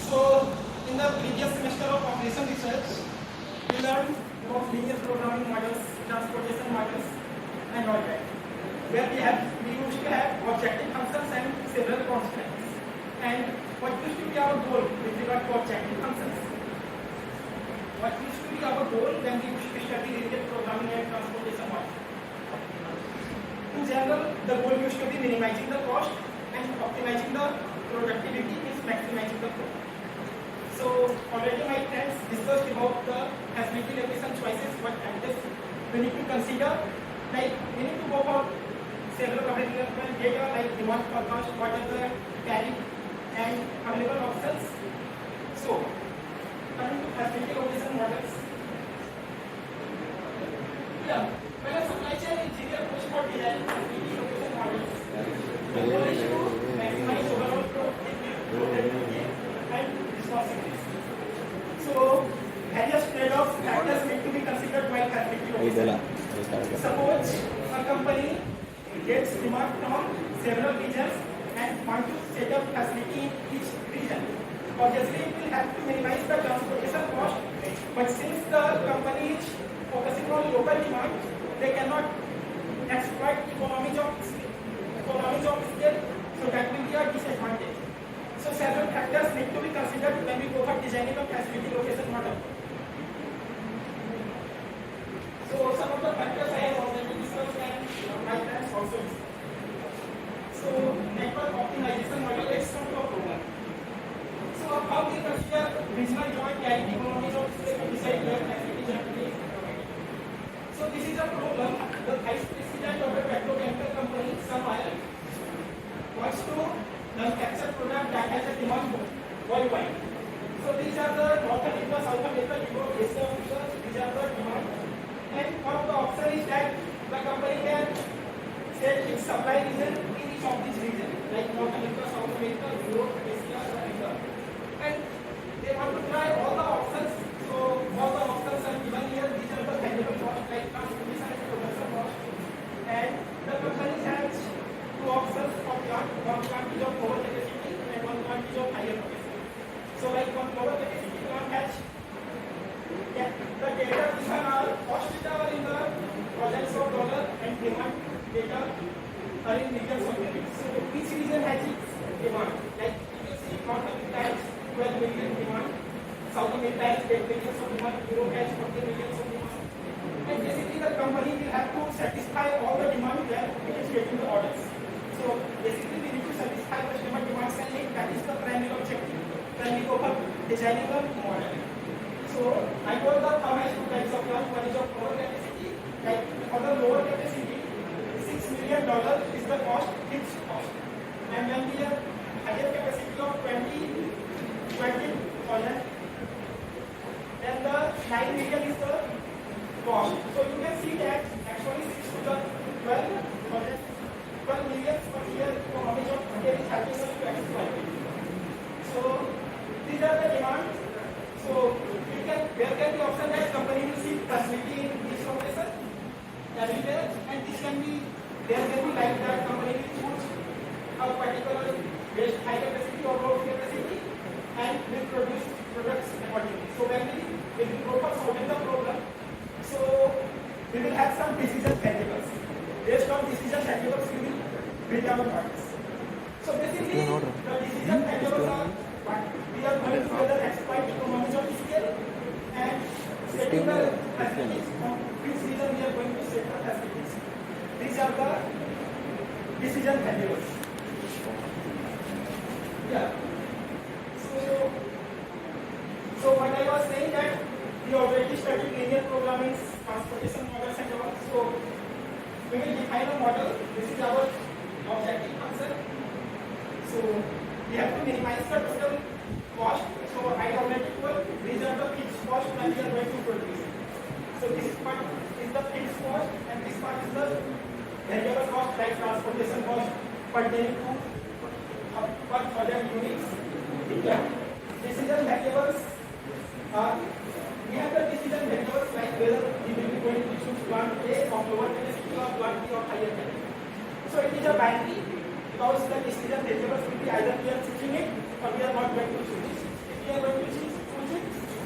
So, in the previous semester of operation research, we learned about linear programming models, transportation models, and all that. Where we used to have objective functions and several constants. And what used to be our goal with regard to objective functions? What used to be our goal when we used to study linear programming and transportation models? In general, the goal used to be minimizing the cost and optimizing the productivity, means maximizing the profit. So already my friends discussed about the facility location choices, what factors we need to consider. Like we need to go for several available data like demand forecast, what are the tariff and available options. So coming to facility location models. Yeah, when a supply chain engineer goes for designing facility location models, the goal is to maximize overall productivity and responsiveness. So various trade-off factors need to be considered while facility location. Suppose a company gets demand from several regions and want to set up facility in each region. Obviously, it will have to minimize the transportation cost, but since the company is focusing on local demand, they cannot exploit economies of scale, so that will be a disadvantage. So several factors need to be considered when we go for designing a facility location model. So some of the factors I have already discussed and my friends also discussed. So network optimization model, let's come to a problem. So how we consider regional joint carrying economies of scale to decide where facility should be located. So this is a problem. The vice president of a petrochemical company, some Ireland, wants to manufacture product that has a demand worldwide. So these are the North America, South America, Europe, Asia, these are the demand. And one of the options is that the company can set its supply region in each of these regions, like North America, South America, Europe, Asia, Africa. And they want to try all the options. So all the options are given here. These are the variable costs like transportation and production cost. And the company has two options for plant, one quantity of lower capacity and one quantity of higher capacity. So like one lower capacity plant has the data given are cost data are in the thousands of dollars and demand data are in millions of units. So each region has its demand. Like you can see North America has 12 million demand, South America has 8 million of demand, Europe has 40 million of demand. And basically the company will have to satisfy all the demand where it is getting the orders. So basically we need to satisfy customer demands and that is the primary objective when we go for designing a model. So I told the firm has two types of plant. One is of lower capacity. Like for the lower capacity, $6 million is the cost, fixed cost. And when we have higher capacity of 20,000, then the 9 million is the cost. So you can see that actually 6 to the 12 million per year economies of scale is helping us to exploit. So these are the demands. So there can be option that company will see facility in this location everywhere, and this can be there can be like that company will choose a particular best high capacity or low capacity and will produce products accordingly. So when we will go for solving the problem, so we will have some decision variables. Based on decision variables, we will build our models. So basically, the decision variables are what we are going to whether exploit economies of scale and setting the facilities from which region we are going to set the facilities. These are the decision variables. Yeah. So what I was saying that we already studied linear programming, transportation models and all. So we will define a model. This is our objective function. So we have to minimize the total cost. So I already told these are the fixed cost when we are going to produce. So this part is the fixed cost and this part is the variable cost like transportation cost pertaining to per 1,000 units. Decision variables are we have the decision variables like whether we will be going to choose plant A of lower capacity or plant B of higher capacity. So it is a binary because the decision variables will be either we are choosing it or we are not going to choose it.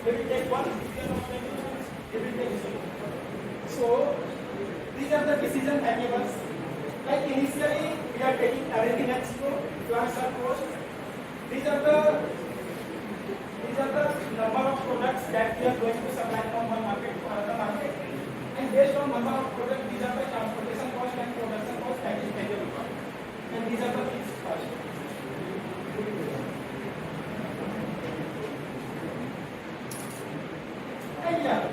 they will take 1, if they are not 20 students, they will take 0. So these are the decision variables. Like initially we are taking everything at 0, plants are closed. These are the number of products that we are going to supply from one market to another market. And based on number of products, these are the transportation cost and production cost that is variable cost. And these are the fixed cost. And yeah,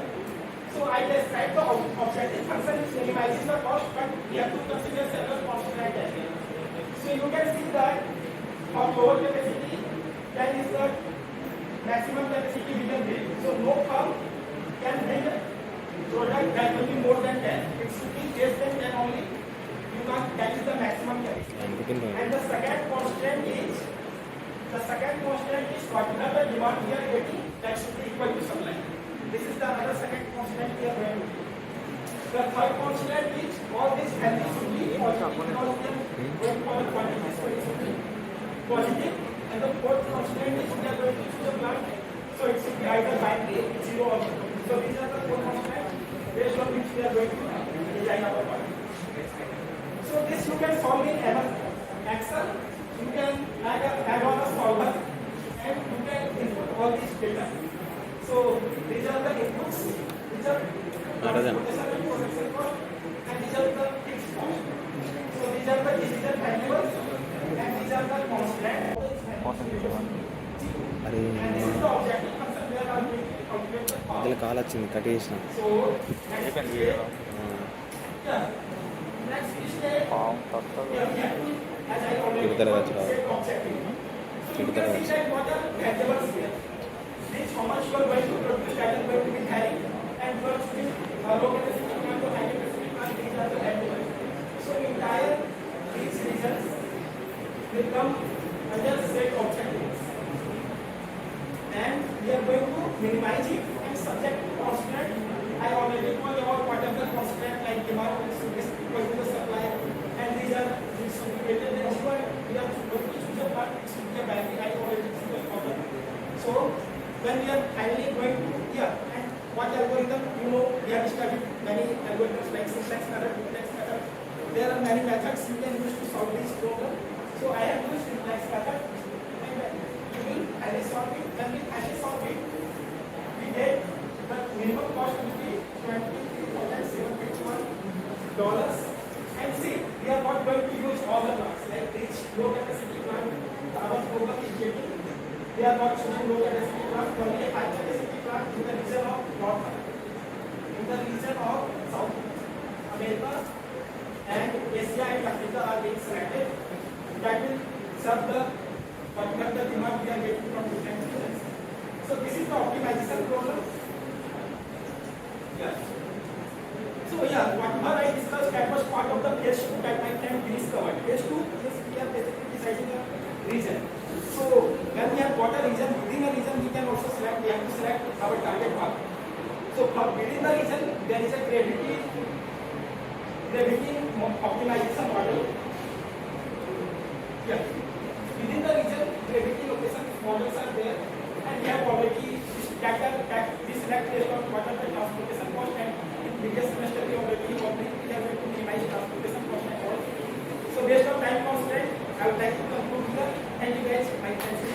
so I described the objective function which minimizes the cost, but we have to consider several constraints as well. So you can see that for lower capacity, that is the maximum capacity we can build. So no firm can build a product that will be more than 10. It should be less than 10 only. You can't, that is the maximum capacity. And the second constraint is whatever demand we are getting, that should be equal to supply. This is the another second constraint we are going to do. The third constraint is all these values should be positive because we are going for the quantity, so it should be positive. And the fourth constraint is we are going to choose a plant, so it should be either binary, 0 or 0. So these are the four constraints based on which we are going to design our plant. So this you can solve in Excel. You can add on a solver and you can input all these data. So these are the inputs, these are transportation and production cost, and these are the fixed cost. So these are the decision variables and these are the constraints. అరే మధ్యలో call వచ్చింది cut చేసిన తిడతారు వచ్చి తిడతారు వచ్చి How much you are going to produce, that is going to be varying, and for low capacity plant or high capacity plant, these are the variables. So entire these regions will come under set objectives, and we are going to minimize it and subject to constraint. I already told about what are the constraints like demand should be equal to the supply, and these should be greater than 0. We are going to choose a part, it should be a binary. I already choose the problem. So when we are finally going to here, and what algorithm, you know, we have studied many algorithms like syntax method, duplex method. There are many methods you can use to solve this problem. So I have used syntax method, and as I solve it, when we finally solve it, we get the minimum cost will be $23,751. And see, we are not going to use all the plants like rich low capacity plant. Our program is getting. We are not choosing low capacity plant, only a high capacity plant in the region of North America, in the region of South America and Asia and Africa are being selected. That will serve the particular demand we are getting from different regions. So this is the optimization problem. Yes. So yeah, whatever I discussed that was part of the phase 2 that my friend Girish covered. Phase 2 is we are basically deciding a region. So when we have got a region, within a region we can also select, we have to select our target market. So within the region there is a gravity optimization model. Yeah. Within the region, gravity location models are there, and we have already we select based on what are the transportation cost, and in previous semester we already we are going to minimize transportation cost and all. So based on time constraint, I would like to conclude here. Thank you guys. My friends.